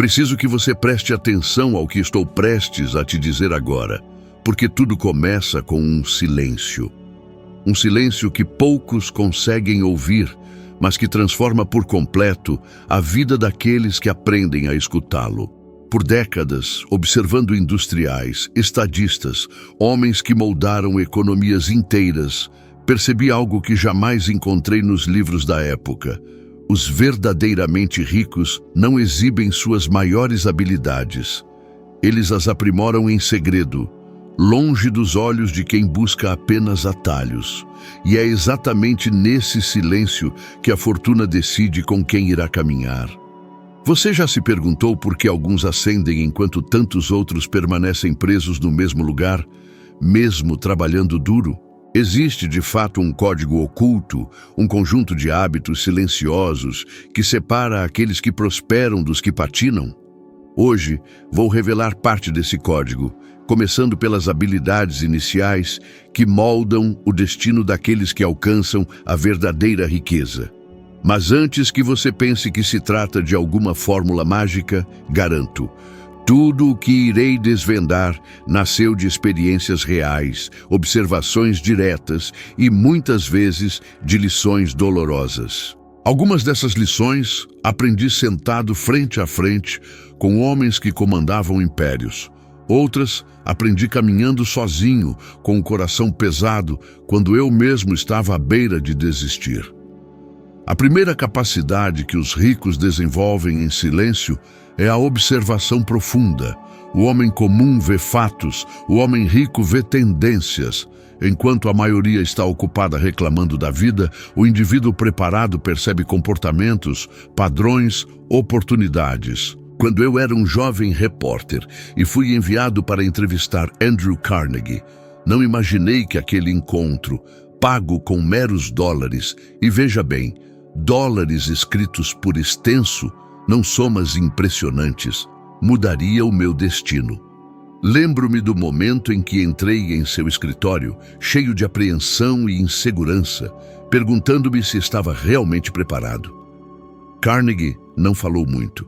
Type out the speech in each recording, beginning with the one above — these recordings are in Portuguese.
Preciso que você preste atenção ao que estou prestes a te dizer agora, porque tudo começa com um silêncio. Um silêncio que poucos conseguem ouvir, mas que transforma por completo a vida daqueles que aprendem a escutá-lo. Por décadas, observando industriais, estadistas, homens que moldaram economias inteiras, percebi algo que jamais encontrei nos livros da época. Os verdadeiramente ricos não exibem suas maiores habilidades. Eles as aprimoram em segredo, longe dos olhos de quem busca apenas atalhos. E é exatamente nesse silêncio que a fortuna decide com quem irá caminhar. Você já se perguntou por que alguns ascendem enquanto tantos outros permanecem presos no mesmo lugar, mesmo trabalhando duro? Existe de fato um código oculto, um conjunto de hábitos silenciosos que separa aqueles que prosperam dos que patinam? Hoje, vou revelar parte desse código, começando pelas habilidades iniciais que moldam o destino daqueles que alcançam a verdadeira riqueza. Mas antes que você pense que se trata de alguma fórmula mágica, garanto, tudo o que irei desvendar nasceu de experiências reais, observações diretas e, muitas vezes, de lições dolorosas. Algumas dessas lições aprendi sentado frente a frente com homens que comandavam impérios. Outras aprendi caminhando sozinho, com o coração pesado, quando eu mesmo estava à beira de desistir. A primeira capacidade que os ricos desenvolvem em silêncio é a observação profunda. O homem comum vê fatos, o homem rico vê tendências. Enquanto a maioria está ocupada reclamando da vida, o indivíduo preparado percebe comportamentos, padrões, oportunidades. Quando eu era um jovem repórter e fui enviado para entrevistar Andrew Carnegie, não imaginei que aquele encontro, pago com meros dólares, e veja bem, dólares escritos por extenso, não somas impressionantes, mudaria o meu destino. Lembro-me do momento em que entrei em seu escritório, cheio de apreensão e insegurança, perguntando-me se estava realmente preparado. Carnegie não falou muito,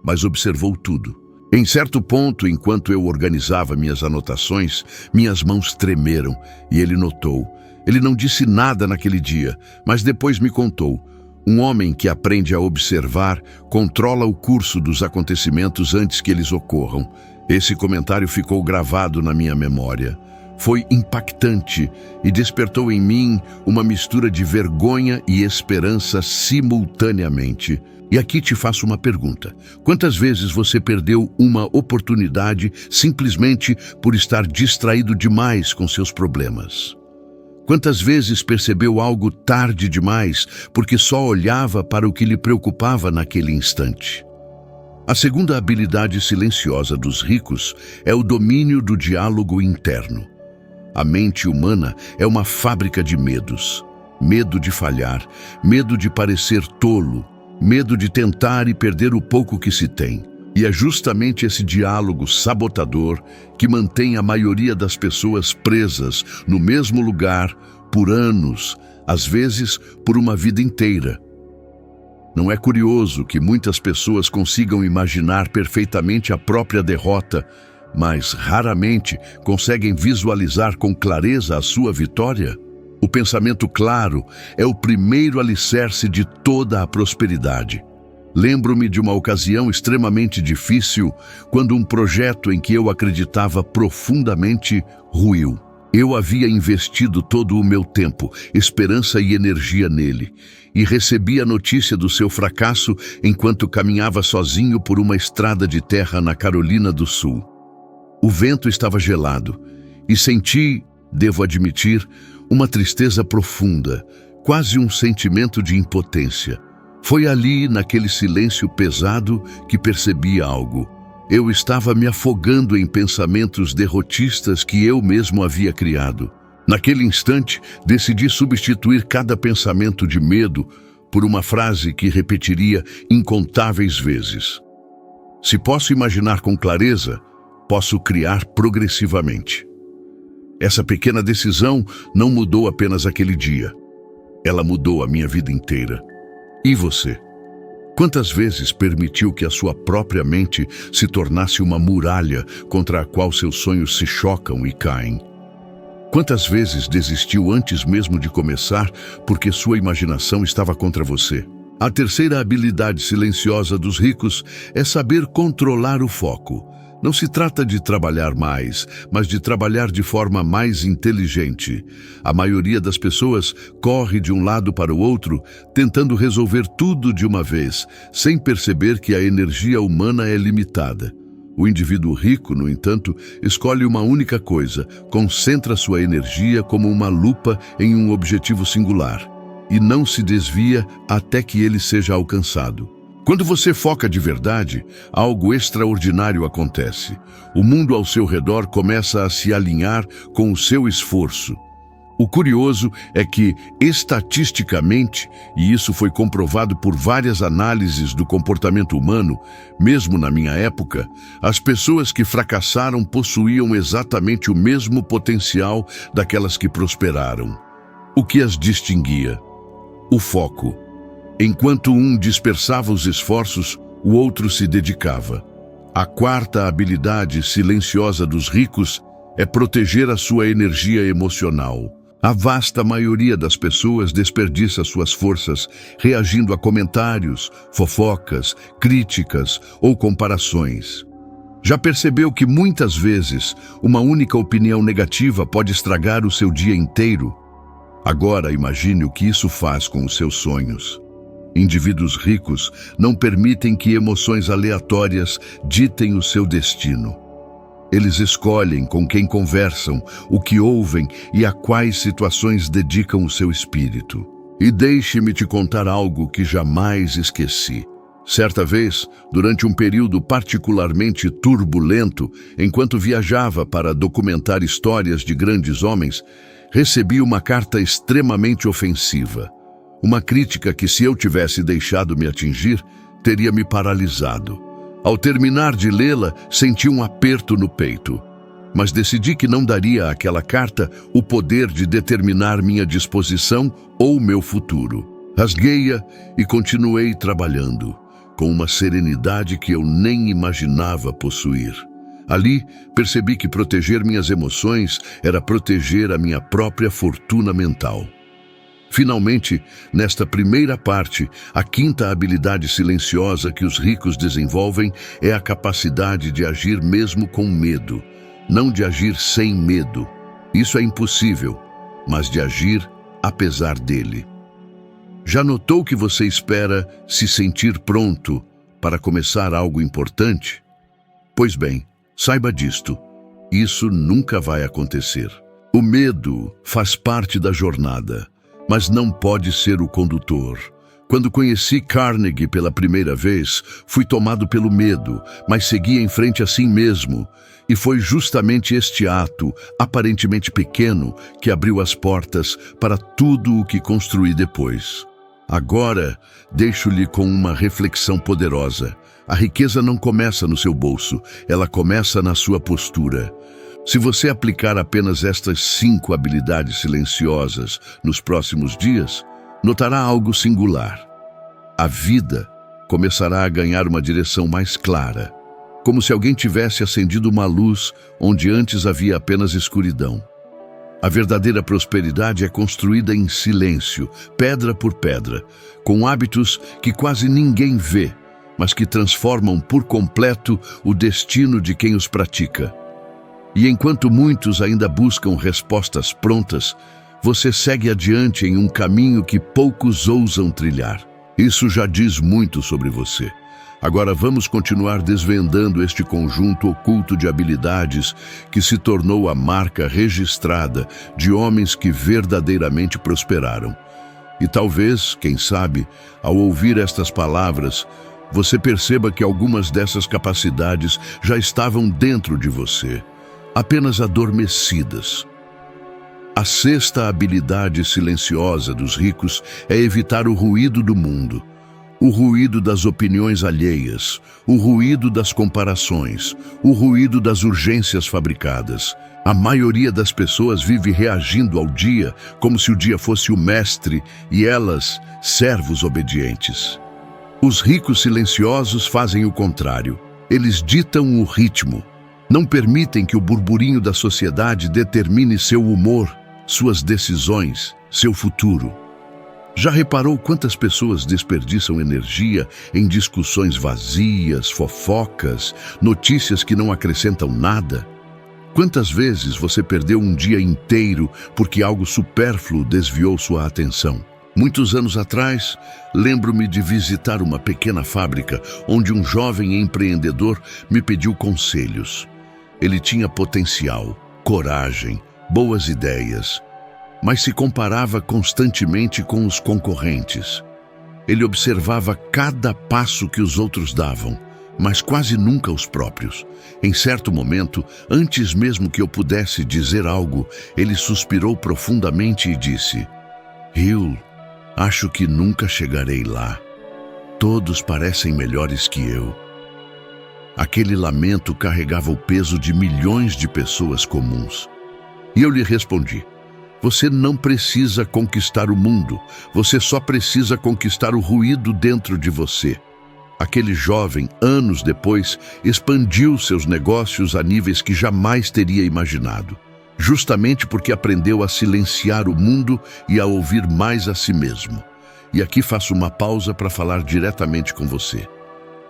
mas observou tudo. Em certo ponto, enquanto eu organizava minhas anotações, minhas mãos tremeram e ele notou. Ele não disse nada naquele dia, mas depois me contou. Um homem que aprende a observar controla o curso dos acontecimentos antes que eles ocorram. Esse comentário ficou gravado na minha memória. Foi impactante e despertou em mim uma mistura de vergonha e esperança simultaneamente. E aqui te faço uma pergunta. Quantas vezes você perdeu uma oportunidade simplesmente por estar distraído demais com seus problemas? Quantas vezes percebeu algo tarde demais porque só olhava para o que lhe preocupava naquele instante? A segunda habilidade silenciosa dos ricos é o domínio do diálogo interno. A mente humana é uma fábrica de medos. Medo de falhar, medo de parecer tolo, medo de tentar e perder o pouco que se tem. E é justamente esse diálogo sabotador que mantém a maioria das pessoas presas no mesmo lugar por anos, às vezes por uma vida inteira. Não é curioso que muitas pessoas consigam imaginar perfeitamente a própria derrota, mas raramente conseguem visualizar com clareza a sua vitória? O pensamento claro é o primeiro alicerce de toda a prosperidade. Lembro-me de uma ocasião extremamente difícil, quando um projeto em que eu acreditava profundamente ruiu. Eu havia investido todo o meu tempo, esperança e energia nele, e recebi a notícia do seu fracasso enquanto caminhava sozinho por uma estrada de terra na Carolina do Sul. O vento estava gelado, e senti, devo admitir, uma tristeza profunda, quase um sentimento de impotência. Foi ali, naquele silêncio pesado, que percebi algo. Eu estava me afogando em pensamentos derrotistas que eu mesmo havia criado. Naquele instante, decidi substituir cada pensamento de medo por uma frase que repetiria incontáveis vezes. Se posso imaginar com clareza, posso criar progressivamente. Essa pequena decisão não mudou apenas aquele dia. Ela mudou a minha vida inteira. E você? Quantas vezes permitiu que a sua própria mente se tornasse uma muralha contra a qual seus sonhos se chocam e caem? Quantas vezes desistiu antes mesmo de começar porque sua imaginação estava contra você? A terceira habilidade silenciosa dos ricos é saber controlar o foco. Não se trata de trabalhar mais, mas de trabalhar de forma mais inteligente. A maioria das pessoas corre de um lado para o outro, tentando resolver tudo de uma vez, sem perceber que a energia humana é limitada. O indivíduo rico, no entanto, escolhe uma única coisa, concentra sua energia como uma lupa em um objetivo singular, e não se desvia até que ele seja alcançado. Quando você foca de verdade, algo extraordinário acontece. O mundo ao seu redor começa a se alinhar com o seu esforço. O curioso é que, estatisticamente, e isso foi comprovado por várias análises do comportamento humano, mesmo na minha época, as pessoas que fracassaram possuíam exatamente o mesmo potencial daquelas que prosperaram. O que as distinguia? O foco. Enquanto um dispersava os esforços, o outro se dedicava. A quarta habilidade silenciosa dos ricos é proteger a sua energia emocional. A vasta maioria das pessoas desperdiça suas forças reagindo a comentários, fofocas, críticas ou comparações. Já percebeu que muitas vezes uma única opinião negativa pode estragar o seu dia inteiro? Agora imagine o que isso faz com os seus sonhos. Indivíduos ricos não permitem que emoções aleatórias ditem o seu destino. Eles escolhem com quem conversam, o que ouvem e a quais situações dedicam o seu espírito. E deixe-me te contar algo que jamais esqueci. Certa vez, durante um período particularmente turbulento, enquanto viajava para documentar histórias de grandes homens, recebi uma carta extremamente ofensiva. Uma crítica que, se eu tivesse deixado me atingir, teria me paralisado. Ao terminar de lê-la, senti um aperto no peito. Mas decidi que não daria àquela carta o poder de determinar minha disposição ou meu futuro. Rasguei-a e continuei trabalhando, com uma serenidade que eu nem imaginava possuir. Ali, percebi que proteger minhas emoções era proteger a minha própria fortuna mental. Finalmente, nesta primeira parte, a quinta habilidade silenciosa que os ricos desenvolvem é a capacidade de agir mesmo com medo, não de agir sem medo. Isso é impossível, mas de agir apesar dele. Já notou que você espera se sentir pronto para começar algo importante? Pois bem, saiba disto, isso nunca vai acontecer. O medo faz parte da jornada, mas não pode ser o condutor. Quando conheci Carnegie pela primeira vez, fui tomado pelo medo, mas segui em frente assim mesmo. E foi justamente este ato, aparentemente pequeno, que abriu as portas para tudo o que construí depois. Agora, deixo-lhe com uma reflexão poderosa. A riqueza não começa no seu bolso, ela começa na sua postura. Se você aplicar apenas estas 5 habilidades silenciosas nos próximos dias, notará algo singular. A vida começará a ganhar uma direção mais clara, como se alguém tivesse acendido uma luz onde antes havia apenas escuridão. A verdadeira prosperidade é construída em silêncio, pedra por pedra, com hábitos que quase ninguém vê, mas que transformam por completo o destino de quem os pratica. E enquanto muitos ainda buscam respostas prontas, você segue adiante em um caminho que poucos ousam trilhar. Isso já diz muito sobre você. Agora vamos continuar desvendando este conjunto oculto de habilidades que se tornou a marca registrada de homens que verdadeiramente prosperaram. E talvez, quem sabe, ao ouvir estas palavras, você perceba que algumas dessas capacidades já estavam dentro de você, apenas adormecidas. A sexta habilidade silenciosa dos ricos é evitar o ruído do mundo, o ruído das opiniões alheias, o ruído das comparações, o ruído das urgências fabricadas. A maioria das pessoas vive reagindo ao dia como se o dia fosse o mestre e elas, servos obedientes. Os ricos silenciosos fazem o contrário. Eles ditam o ritmo. Não permitem que o burburinho da sociedade determine seu humor, suas decisões, seu futuro. Já reparou quantas pessoas desperdiçam energia em discussões vazias, fofocas, notícias que não acrescentam nada? Quantas vezes você perdeu um dia inteiro porque algo supérfluo desviou sua atenção? Muitos anos atrás, lembro-me de visitar uma pequena fábrica onde um jovem empreendedor me pediu conselhos. Ele tinha potencial, coragem, boas ideias, mas se comparava constantemente com os concorrentes. Ele observava cada passo que os outros davam, mas quase nunca os próprios. Em certo momento, antes mesmo que eu pudesse dizer algo, ele suspirou profundamente e disse: "Hill, acho que nunca chegarei lá. Todos parecem melhores que eu." Aquele lamento carregava o peso de milhões de pessoas comuns. E eu lhe respondi: "Você não precisa conquistar o mundo, você só precisa conquistar o ruído dentro de você." Aquele jovem, anos depois, expandiu seus negócios a níveis que jamais teria imaginado, justamente porque aprendeu a silenciar o mundo e a ouvir mais a si mesmo. E aqui faço uma pausa para falar diretamente com você.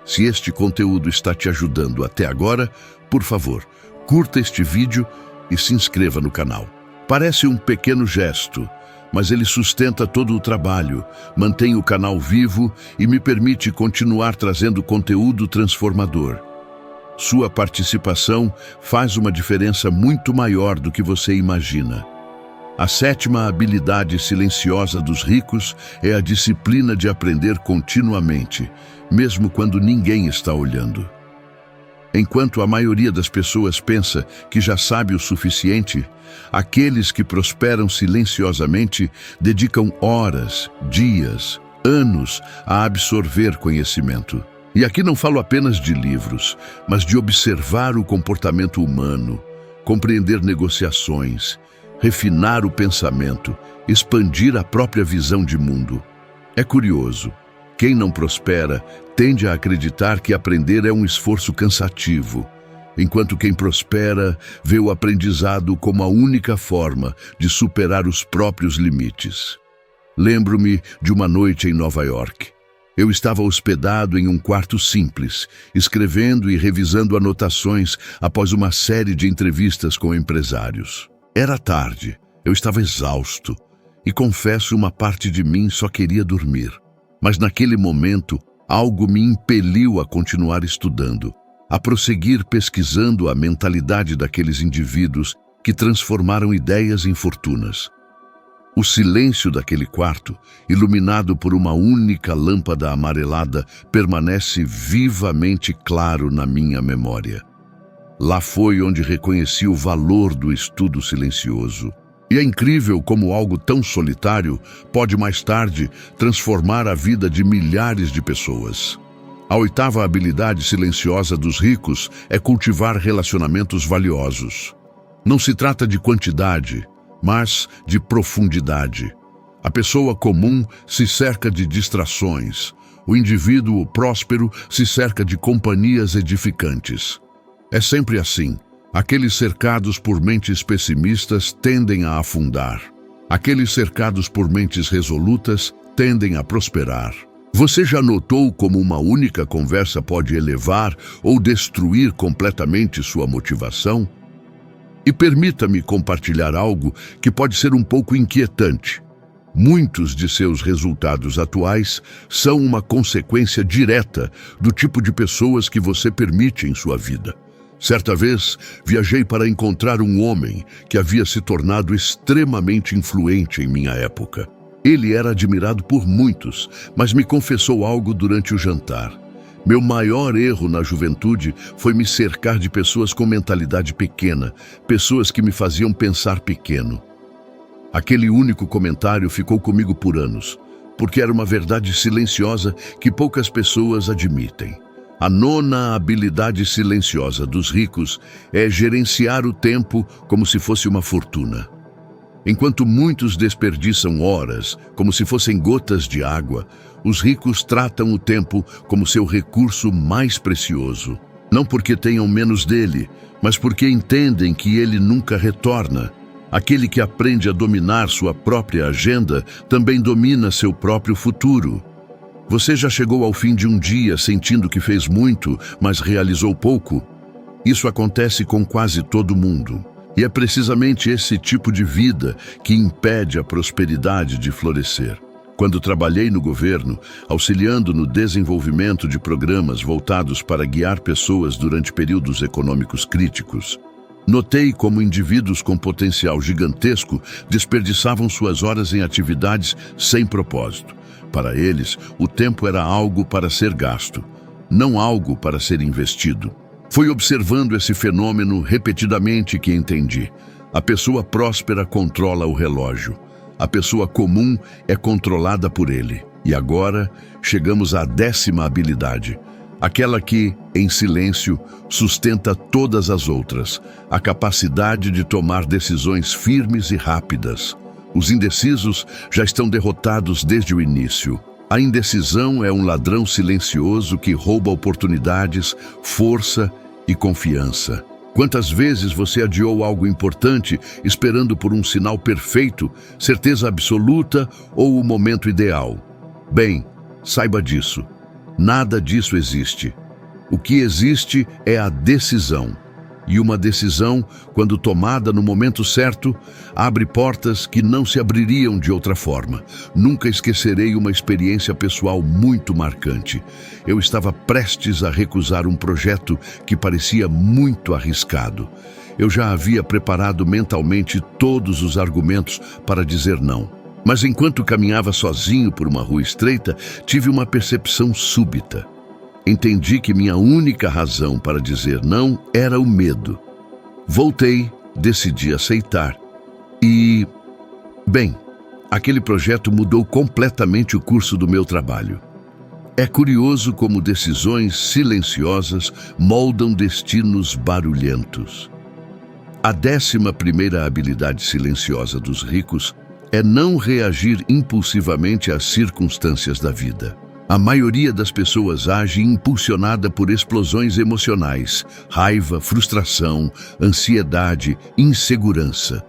Se este conteúdo está te ajudando até agora, por favor, curta este vídeo e se inscreva no canal. Parece um pequeno gesto, mas ele sustenta todo o trabalho, mantém o canal vivo e me permite continuar trazendo conteúdo transformador. Sua participação faz uma diferença muito maior do que você imagina. A sétima habilidade silenciosa dos ricos é a disciplina de aprender continuamente, mesmo quando ninguém está olhando. Enquanto a maioria das pessoas pensa que já sabe o suficiente, aqueles que prosperam silenciosamente dedicam horas, dias, anos a absorver conhecimento. E aqui não falo apenas de livros, mas de observar o comportamento humano, compreender negociações, refinar o pensamento, expandir a própria visão de mundo. É curioso. Quem não prospera tende a acreditar que aprender é um esforço cansativo, enquanto quem prospera vê o aprendizado como a única forma de superar os próprios limites. Lembro-me de uma noite em Nova York. Eu estava hospedado em um quarto simples, escrevendo e revisando anotações após uma série de entrevistas com empresários. Era tarde, eu estava exausto e, confesso, uma parte de mim só queria dormir. Mas naquele momento, algo me impeliu a continuar estudando, a prosseguir pesquisando a mentalidade daqueles indivíduos que transformaram ideias em fortunas. O silêncio daquele quarto, iluminado por uma única lâmpada amarelada, permanece vivamente claro na minha memória. Lá foi onde reconheci o valor do estudo silencioso. E é incrível como algo tão solitário pode mais tarde transformar a vida de milhares de pessoas. A oitava habilidade silenciosa dos ricos é cultivar relacionamentos valiosos. Não se trata de quantidade, mas de profundidade. A pessoa comum se cerca de distrações. O indivíduo próspero se cerca de companhias edificantes. É sempre assim. Aqueles cercados por mentes pessimistas tendem a afundar. Aqueles cercados por mentes resolutas tendem a prosperar. Você já notou como uma única conversa pode elevar ou destruir completamente sua motivação? E permita-me compartilhar algo que pode ser um pouco inquietante. Muitos de seus resultados atuais são uma consequência direta do tipo de pessoas que você permite em sua vida. Certa vez, viajei para encontrar um homem que havia se tornado extremamente influente em minha época. Ele era admirado por muitos, mas me confessou algo durante o jantar. Meu maior erro na juventude foi me cercar de pessoas com mentalidade pequena, pessoas que me faziam pensar pequeno. Aquele único comentário ficou comigo por anos, porque era uma verdade silenciosa que poucas pessoas admitem. A nona habilidade silenciosa dos ricos é gerenciar o tempo como se fosse uma fortuna. Enquanto muitos desperdiçam horas como se fossem gotas de água, os ricos tratam o tempo como seu recurso mais precioso. Não porque tenham menos dele, mas porque entendem que ele nunca retorna. Aquele que aprende a dominar sua própria agenda também domina seu próprio futuro. Você já chegou ao fim de um dia sentindo que fez muito, mas realizou pouco? Isso acontece com quase todo mundo. E é precisamente esse tipo de vida que impede a prosperidade de florescer. Quando trabalhei no governo, auxiliando no desenvolvimento de programas voltados para guiar pessoas durante períodos econômicos críticos, notei como indivíduos com potencial gigantesco desperdiçavam suas horas em atividades sem propósito. Para eles, o tempo era algo para ser gasto, não algo para ser investido. Foi observando esse fenômeno repetidamente que entendi. A pessoa próspera controla o relógio. A pessoa comum é controlada por ele. E agora, chegamos à 10ª habilidade. Aquela que, em silêncio, sustenta todas as outras. A capacidade de tomar decisões firmes e rápidas. Os indecisos já estão derrotados desde o início. A indecisão é um ladrão silencioso que rouba oportunidades, força e confiança. Quantas vezes você adiou algo importante esperando por um sinal perfeito, certeza absoluta ou o momento ideal? Bem, saiba disso. Nada disso existe. O que existe é a decisão. E uma decisão, quando tomada no momento certo, abre portas que não se abririam de outra forma. Nunca esquecerei uma experiência pessoal muito marcante. Eu estava prestes a recusar um projeto que parecia muito arriscado. Eu já havia preparado mentalmente todos os argumentos para dizer não. Mas enquanto caminhava sozinho por uma rua estreita, tive uma percepção súbita. Entendi que minha única razão para dizer não era o medo. Voltei, decidi aceitar. E, bem, aquele projeto mudou completamente o curso do meu trabalho. É curioso como decisões silenciosas moldam destinos barulhentos. A 11ª habilidade silenciosa dos ricos é não reagir impulsivamente às circunstâncias da vida. A maioria das pessoas age impulsionada por explosões emocionais, raiva, frustração, ansiedade, insegurança.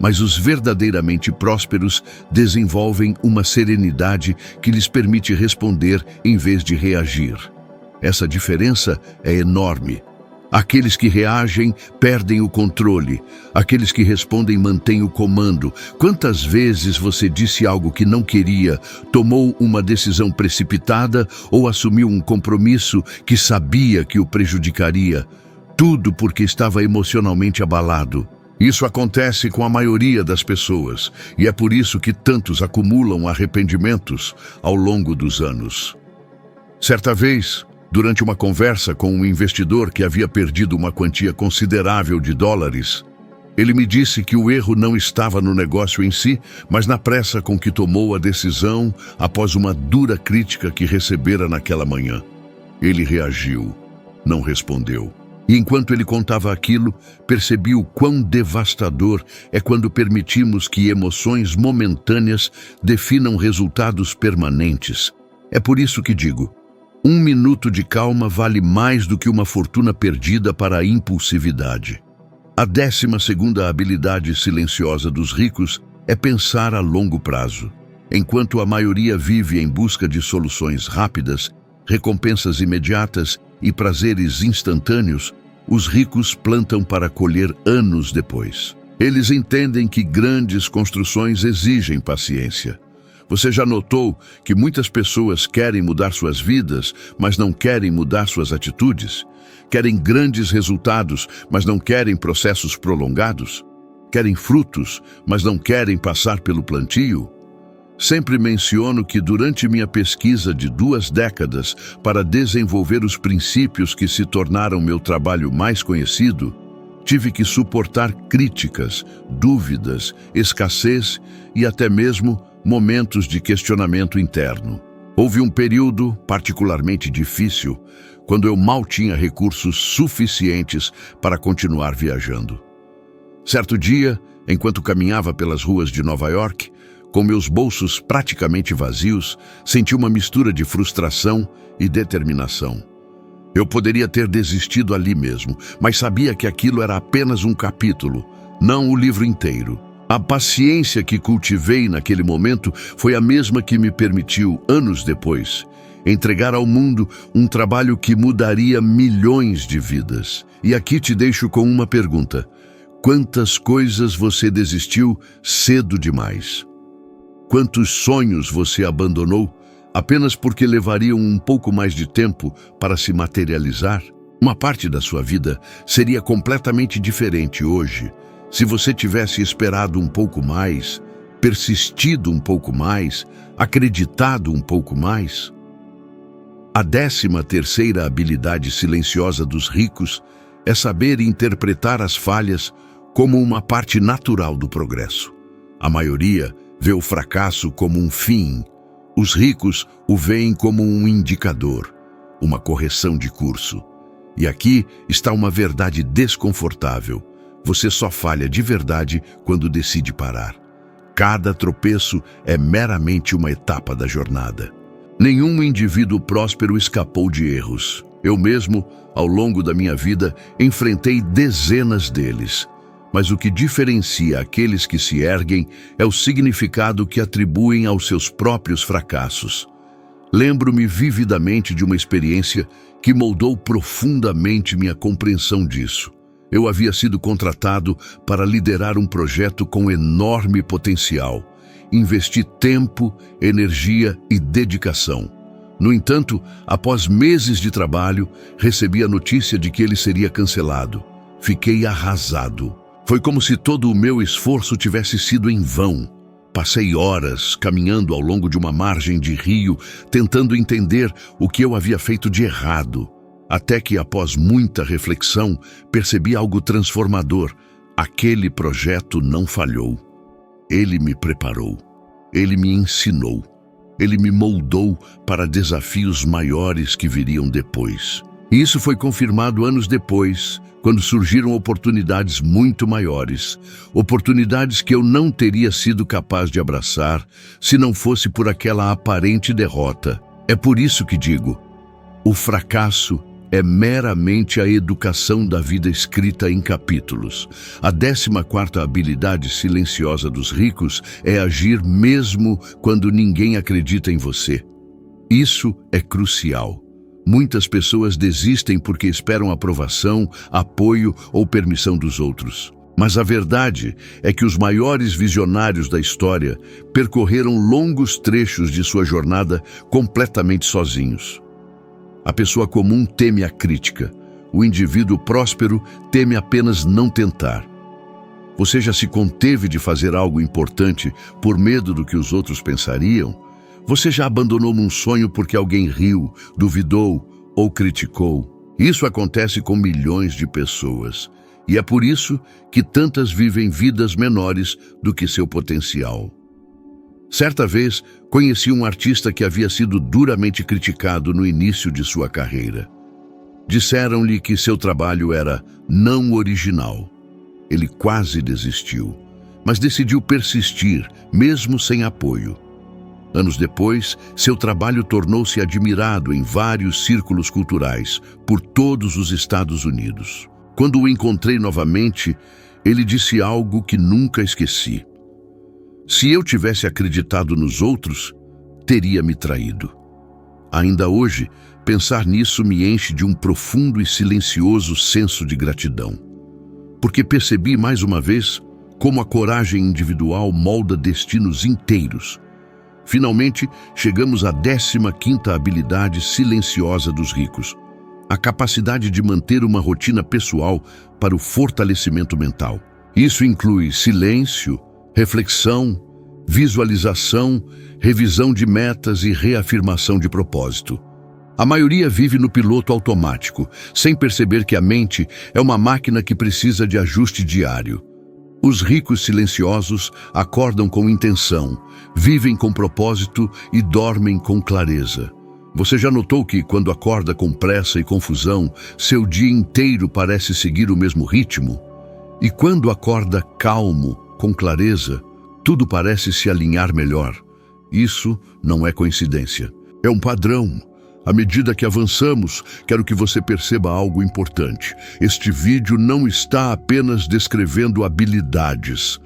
Mas os verdadeiramente prósperos desenvolvem uma serenidade que lhes permite responder em vez de reagir. Essa diferença é enorme. Aqueles que reagem perdem o controle. Aqueles que respondem mantêm o comando. Quantas vezes você disse algo que não queria, tomou uma decisão precipitada ou assumiu um compromisso que sabia que o prejudicaria? Tudo porque estava emocionalmente abalado. Isso acontece com a maioria das pessoas, e é por isso que tantos acumulam arrependimentos ao longo dos anos. Certa vez, durante uma conversa com um investidor que havia perdido uma quantia considerável de dólares, ele me disse que o erro não estava no negócio em si, mas na pressa com que tomou a decisão após uma dura crítica que recebera naquela manhã. Ele reagiu, não respondeu. E enquanto ele contava aquilo, percebi o quão devastador é quando permitimos que emoções momentâneas definam resultados permanentes. É por isso que digo: 1 minuto de calma vale mais do que uma fortuna perdida para a impulsividade. A 12ª habilidade silenciosa dos ricos é pensar a longo prazo. Enquanto a maioria vive em busca de soluções rápidas, recompensas imediatas e prazeres instantâneos, os ricos plantam para colher anos depois. Eles entendem que grandes construções exigem paciência. Você já notou que muitas pessoas querem mudar suas vidas, mas não querem mudar suas atitudes? Querem grandes resultados, mas não querem processos prolongados? Querem frutos, mas não querem passar pelo plantio? Sempre menciono que durante minha pesquisa de 2 décadas para desenvolver os princípios que se tornaram meu trabalho mais conhecido, tive que suportar críticas, dúvidas, escassez e até mesmo momentos de questionamento interno. Houve um período particularmente difícil, quando eu mal tinha recursos suficientes para continuar viajando. Certo dia, Enquanto caminhava pelas ruas de Nova York, com meus bolsos praticamente vazios, senti uma mistura de frustração e determinação. Eu poderia ter desistido ali mesmo, mas sabia que aquilo era apenas um capítulo, não o livro inteiro. A paciência que cultivei naquele momento foi a mesma que me permitiu, anos depois, entregar ao mundo um trabalho que mudaria milhões de vidas. E aqui te deixo com uma pergunta: quantas coisas você desistiu cedo demais? Quantos sonhos você abandonou apenas porque levariam um pouco mais de tempo para se materializar? Uma parte da sua vida seria completamente diferente hoje se você tivesse esperado um pouco mais, persistido um pouco mais, acreditado um pouco mais. A 13ª habilidade silenciosa dos ricos é saber interpretar as falhas como uma parte natural do progresso. A maioria vê o fracasso como um fim. Os ricos o veem como um indicador, uma correção de curso. E aqui está uma verdade desconfortável. Você só falha de verdade quando decide parar. Cada tropeço é meramente uma etapa da jornada. Nenhum indivíduo próspero escapou de erros. Eu mesmo, ao longo da minha vida, enfrentei dezenas deles. Mas o que diferencia aqueles que se erguem é o significado que atribuem aos seus próprios fracassos. Lembro-me vividamente de uma experiência que moldou profundamente minha compreensão disso. Eu havia sido contratado para liderar um projeto com enorme potencial. Investi tempo, energia e dedicação. No entanto, após meses de trabalho, recebi a notícia de que ele seria cancelado. Fiquei arrasado. Foi como se todo o meu esforço tivesse sido em vão. Passei horas caminhando ao longo de uma margem de rio, tentando entender o que eu havia feito de errado. Até que, após muita reflexão, percebi algo transformador. Aquele projeto não falhou. Ele me preparou. Ele me ensinou. Ele me moldou para desafios maiores que viriam depois. E isso foi confirmado anos depois, quando surgiram oportunidades muito maiores. Oportunidades que eu não teria sido capaz de abraçar se não fosse por aquela aparente derrota. É por isso que digo, o fracasso é meramente a educação da vida escrita em capítulos. A 14ª habilidade silenciosa dos ricos é agir mesmo quando ninguém acredita em você. Isso é crucial. Muitas pessoas desistem porque esperam aprovação, apoio ou permissão dos outros. Mas a verdade é que os maiores visionários da história percorreram longos trechos de sua jornada completamente sozinhos. A pessoa comum teme a crítica. O indivíduo próspero teme apenas não tentar. Você já se conteve de fazer algo importante por medo do que os outros pensariam? Você já abandonou um sonho porque alguém riu, duvidou ou criticou? Isso acontece com milhões de pessoas. E é por isso que tantas vivem vidas menores do que seu potencial. Certa vez, conheci um artista que havia sido duramente criticado no início de sua carreira. Disseram-lhe que seu trabalho era não original. Ele quase desistiu, mas decidiu persistir, mesmo sem apoio. Anos depois, seu trabalho tornou-se admirado em vários círculos culturais, por todos os Estados Unidos. Quando o encontrei novamente, ele disse algo que nunca esqueci. Se eu tivesse acreditado nos outros, teria me traído. Ainda hoje, pensar nisso me enche de um profundo e silencioso senso de gratidão. Porque percebi mais uma vez como a coragem individual molda destinos inteiros. Finalmente, chegamos à 15ª habilidade silenciosa dos ricos. A capacidade de manter uma rotina pessoal para o fortalecimento mental. Isso inclui silêncio, reflexão, visualização, revisão de metas e reafirmação de propósito. A maioria vive no piloto automático, sem perceber que a mente é uma máquina que precisa de ajuste diário. Os ricos silenciosos acordam com intenção, vivem com propósito e dormem com clareza. Você já notou que, quando acorda com pressa e confusão, seu dia inteiro parece seguir o mesmo ritmo? E quando acorda calmo, com clareza, tudo parece se alinhar melhor. Isso não é coincidência. É um padrão. À medida que avançamos, quero que você perceba algo importante. Este vídeo não está apenas descrevendo habilidades.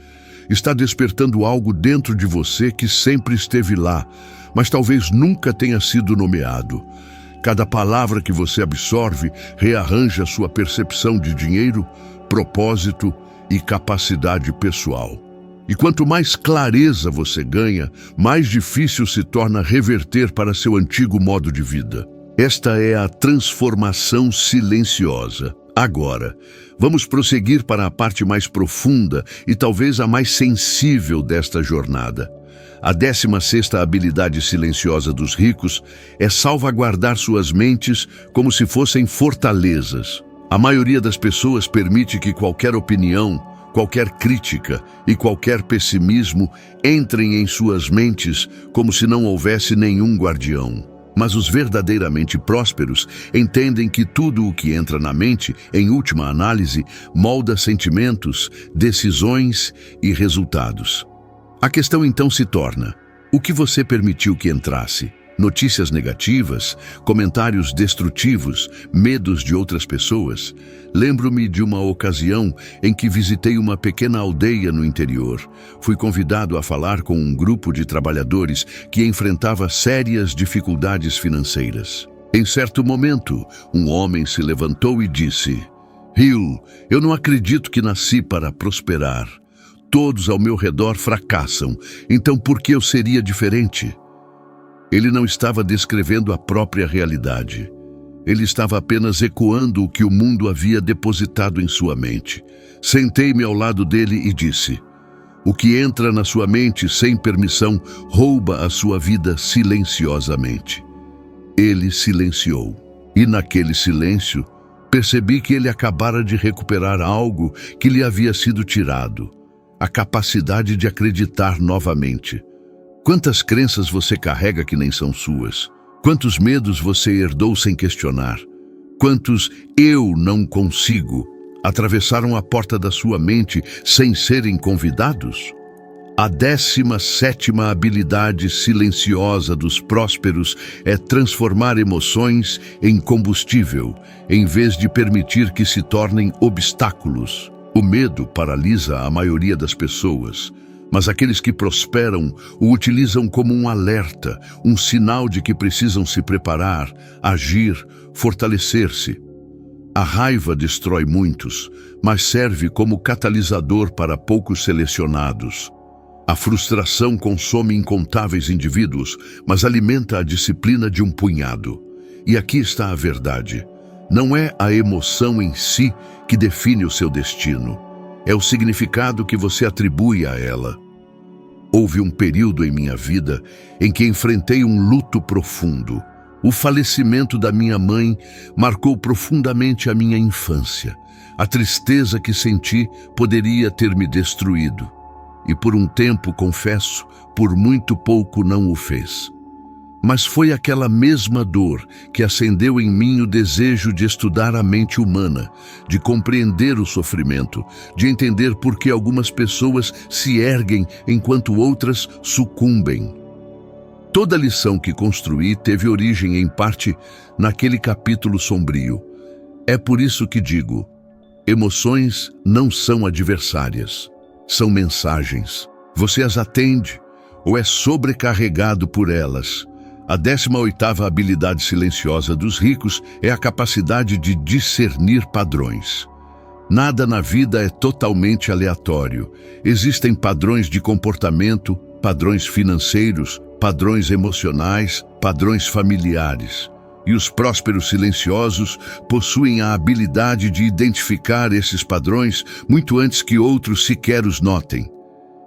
Está despertando algo dentro de você que sempre esteve lá, mas talvez nunca tenha sido nomeado. Cada palavra que você absorve rearranja sua percepção de dinheiro, propósito e capacidade pessoal. E quanto mais clareza você ganha, mais difícil se torna reverter para seu antigo modo de vida. Esta é a transformação silenciosa. Agora, vamos prosseguir para a parte mais profunda e talvez a mais sensível desta jornada. A 16ª habilidade silenciosa dos ricos é salvaguardar suas mentes como se fossem fortalezas. A maioria das pessoas permite que qualquer opinião, qualquer crítica e qualquer pessimismo entrem em suas mentes como se não houvesse nenhum guardião. Mas os verdadeiramente prósperos entendem que tudo o que entra na mente, em última análise, molda sentimentos, decisões e resultados. A questão então se torna: o que você permitiu que entrasse? Notícias negativas, comentários destrutivos, medos de outras pessoas? Lembro-me de uma ocasião em que visitei uma pequena aldeia no interior. Fui convidado a falar com um grupo de trabalhadores que enfrentava sérias dificuldades financeiras. Em certo momento, um homem se levantou e disse: "Hill, eu não acredito que nasci para prosperar. Todos ao meu redor fracassam, então por que eu seria diferente?" Ele não estava descrevendo a própria realidade. Ele estava apenas ecoando o que o mundo havia depositado em sua mente. Sentei-me ao lado dele e disse: "O que entra na sua mente sem permissão rouba a sua vida silenciosamente." Ele silenciou. E naquele silêncio, percebi que ele acabara de recuperar algo que lhe havia sido tirado: a capacidade de acreditar novamente. Quantas crenças você carrega que nem são suas? Quantos medos você herdou sem questionar? Quantos "eu não consigo" atravessaram a porta da sua mente sem serem convidados? A 17ª habilidade silenciosa dos prósperos é transformar emoções em combustível, em vez de permitir que se tornem obstáculos. O medo paralisa a maioria das pessoas, mas aqueles que prosperam o utilizam como um alerta, um sinal de que precisam se preparar, agir, fortalecer-se. A raiva destrói muitos, mas serve como catalisador para poucos selecionados. A frustração consome incontáveis indivíduos, mas alimenta a disciplina de um punhado. E aqui está a verdade: não é a emoção em si que define o seu destino, é o significado que você atribui a ela. Houve um período em minha vida em que enfrentei um luto profundo. O falecimento da minha mãe marcou profundamente a minha infância. A tristeza que senti poderia ter me destruído. E por um tempo, confesso, por muito pouco não o fez. Mas foi aquela mesma dor que acendeu em mim o desejo de estudar a mente humana, de compreender o sofrimento, de entender por que algumas pessoas se erguem enquanto outras sucumbem. Toda a lição que construí teve origem, em parte, naquele capítulo sombrio. É por isso que digo: emoções não são adversárias, são mensagens. Você as atende ou é sobrecarregado por elas. A 18ª habilidade silenciosa dos ricos é a capacidade de discernir padrões. Nada na vida é totalmente aleatório. Existem padrões de comportamento, padrões financeiros, padrões emocionais, padrões familiares. E os prósperos silenciosos possuem a habilidade de identificar esses padrões muito antes que outros sequer os notem.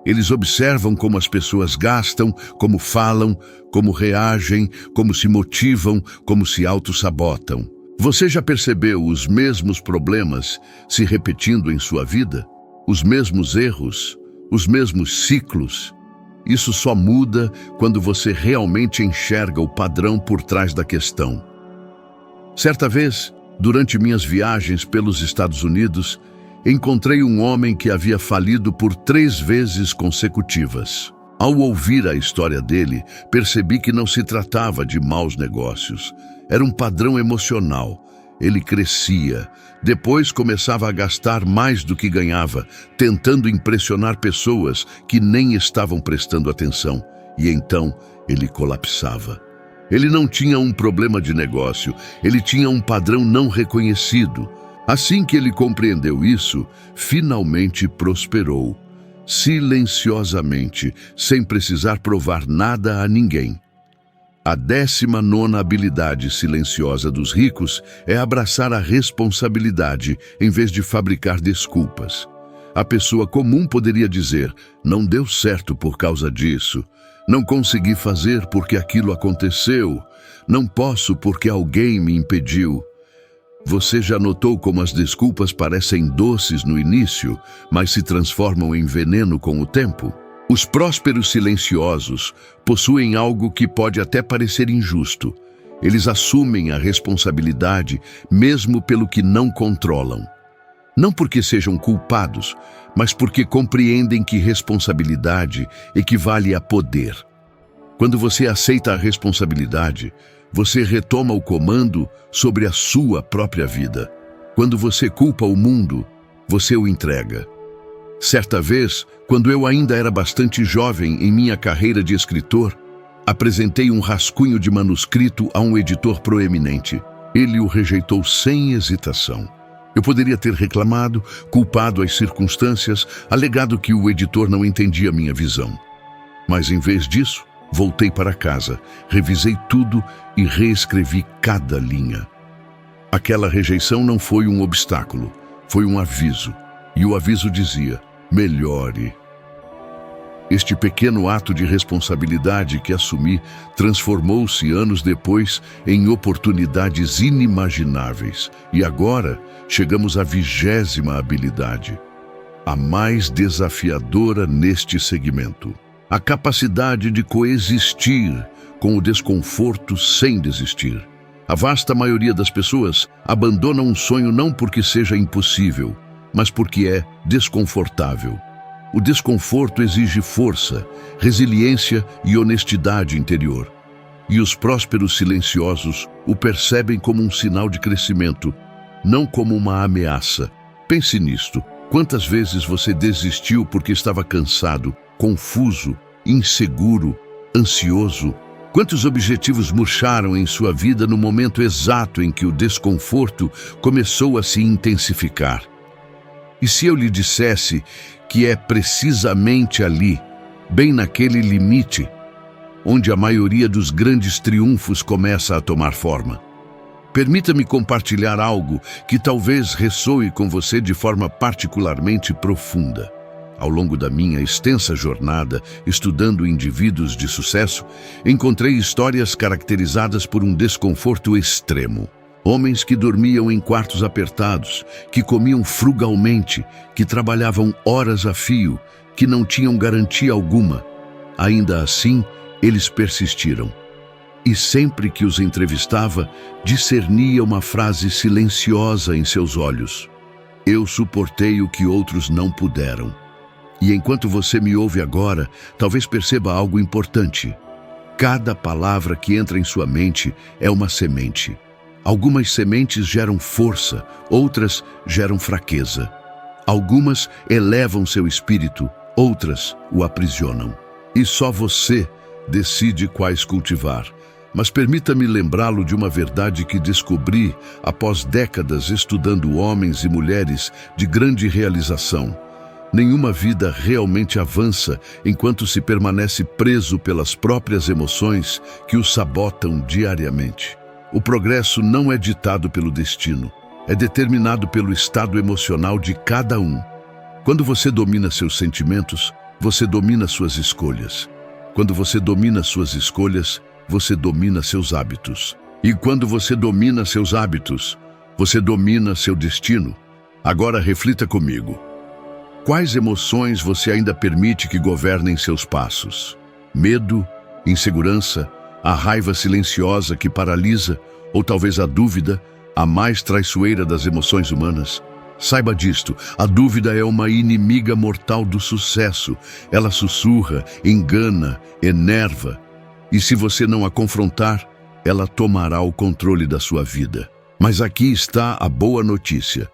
Eles observam como as pessoas gastam, como falam, como reagem, como se motivam, como se autossabotam. Você já percebeu os mesmos problemas se repetindo em sua vida? Os mesmos erros? Os mesmos ciclos? Isso só muda quando você realmente enxerga o padrão por trás da questão. Certa vez, durante minhas viagens pelos Estados Unidos, encontrei um homem que havia falido por 3 vezes consecutivas. Ao ouvir a história dele, percebi que não se tratava de maus negócios. Era um padrão emocional. Ele crescia, depois começava a gastar mais do que ganhava, tentando impressionar pessoas que nem estavam prestando atenção. E então ele colapsava. Ele não tinha um problema de negócio, ele tinha um padrão não reconhecido. Assim que ele compreendeu isso, finalmente prosperou. Silenciosamente, sem precisar provar nada a ninguém. A 19ª habilidade silenciosa dos ricos é abraçar a responsabilidade em vez de fabricar desculpas. A pessoa comum poderia dizer: não deu certo por causa disso, não consegui fazer porque aquilo aconteceu, não posso porque alguém me impediu. Você já notou como as desculpas parecem doces no início, mas se transformam em veneno com o tempo? Os prósperos silenciosos possuem algo que pode até parecer injusto. Eles assumem a responsabilidade mesmo pelo que não controlam. Não porque sejam culpados, mas porque compreendem que responsabilidade equivale a poder. Quando você aceita a responsabilidade, você retoma o comando sobre a sua própria vida. Quando você culpa o mundo, você o entrega. Certa vez, quando eu ainda era bastante jovem em minha carreira de escritor, apresentei um rascunho de manuscrito a um editor proeminente. Ele o rejeitou sem hesitação. Eu poderia ter reclamado, culpado as circunstâncias, alegado que o editor não entendia minha visão. Mas em vez disso, voltei para casa, revisei tudo e reescrevi cada linha. Aquela rejeição não foi um obstáculo, foi um aviso. E o aviso dizia: melhore. Este pequeno ato de responsabilidade que assumi transformou-se anos depois em oportunidades inimagináveis. E agora chegamos à 20ª habilidade, a mais desafiadora neste segmento. A capacidade de coexistir com o desconforto sem desistir. A vasta maioria das pessoas abandona um sonho não porque seja impossível, mas porque é desconfortável. O desconforto exige força, resiliência e honestidade interior. E os prósperos silenciosos o percebem como um sinal de crescimento, não como uma ameaça. Pense nisto. Quantas vezes você desistiu porque estava cansado, confuso, inseguro, ansioso? Quantos objetivos murcharam em sua vida no momento exato em que o desconforto começou a se intensificar? E se eu lhe dissesse que é precisamente ali, bem naquele limite, onde a maioria dos grandes triunfos começa a tomar forma? Permita-me compartilhar algo que talvez ressoe com você de forma particularmente profunda. Ao longo da minha extensa jornada, estudando indivíduos de sucesso, encontrei histórias caracterizadas por um desconforto extremo. Homens que dormiam em quartos apertados, que comiam frugalmente, que trabalhavam horas a fio, que não tinham garantia alguma. Ainda assim, eles persistiram. E sempre que os entrevistava, discernia uma frase silenciosa em seus olhos: eu suportei o que outros não puderam. E enquanto você me ouve agora, talvez perceba algo importante. Cada palavra que entra em sua mente é uma semente. Algumas sementes geram força, outras geram fraqueza. Algumas elevam seu espírito, outras o aprisionam. E só você decide quais cultivar. Mas permita-me lembrá-lo de uma verdade que descobri após décadas estudando homens e mulheres de grande realização. Nenhuma vida realmente avança enquanto se permanece preso pelas próprias emoções que o sabotam diariamente. O progresso não é ditado pelo destino, é determinado pelo estado emocional de cada um. Quando você domina seus sentimentos, você domina suas escolhas. Quando você domina suas escolhas, você domina seus hábitos. E quando você domina seus hábitos, você domina seu destino. Agora reflita comigo. Quais emoções você ainda permite que governem seus passos? Medo, insegurança, a raiva silenciosa que paralisa, ou talvez a dúvida, a mais traiçoeira das emoções humanas? Saiba disto, a dúvida é uma inimiga mortal do sucesso. Ela sussurra, engana, enerva. E se você não a confrontar, ela tomará o controle da sua vida. Mas aqui está a boa notícia.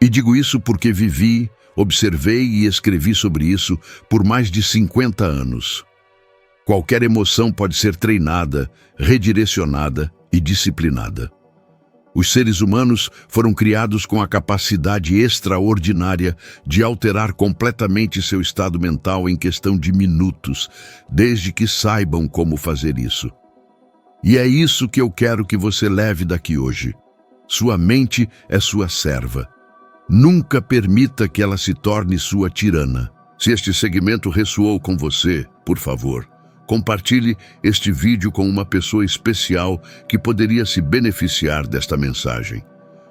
E digo isso porque vivi, observei e escrevi sobre isso por mais de 50 anos. Qualquer emoção pode ser treinada, redirecionada e disciplinada. Os seres humanos foram criados com a capacidade extraordinária de alterar completamente seu estado mental em questão de minutos, desde que saibam como fazer isso. E é isso que eu quero que você leve daqui hoje. Sua mente é sua serva. Nunca permita que ela se torne sua tirana. Se este segmento ressoou com você, por favor, compartilhe este vídeo com uma pessoa especial que poderia se beneficiar desta mensagem.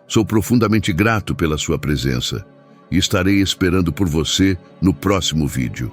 Sou profundamente grato pela sua presença e estarei esperando por você no próximo vídeo.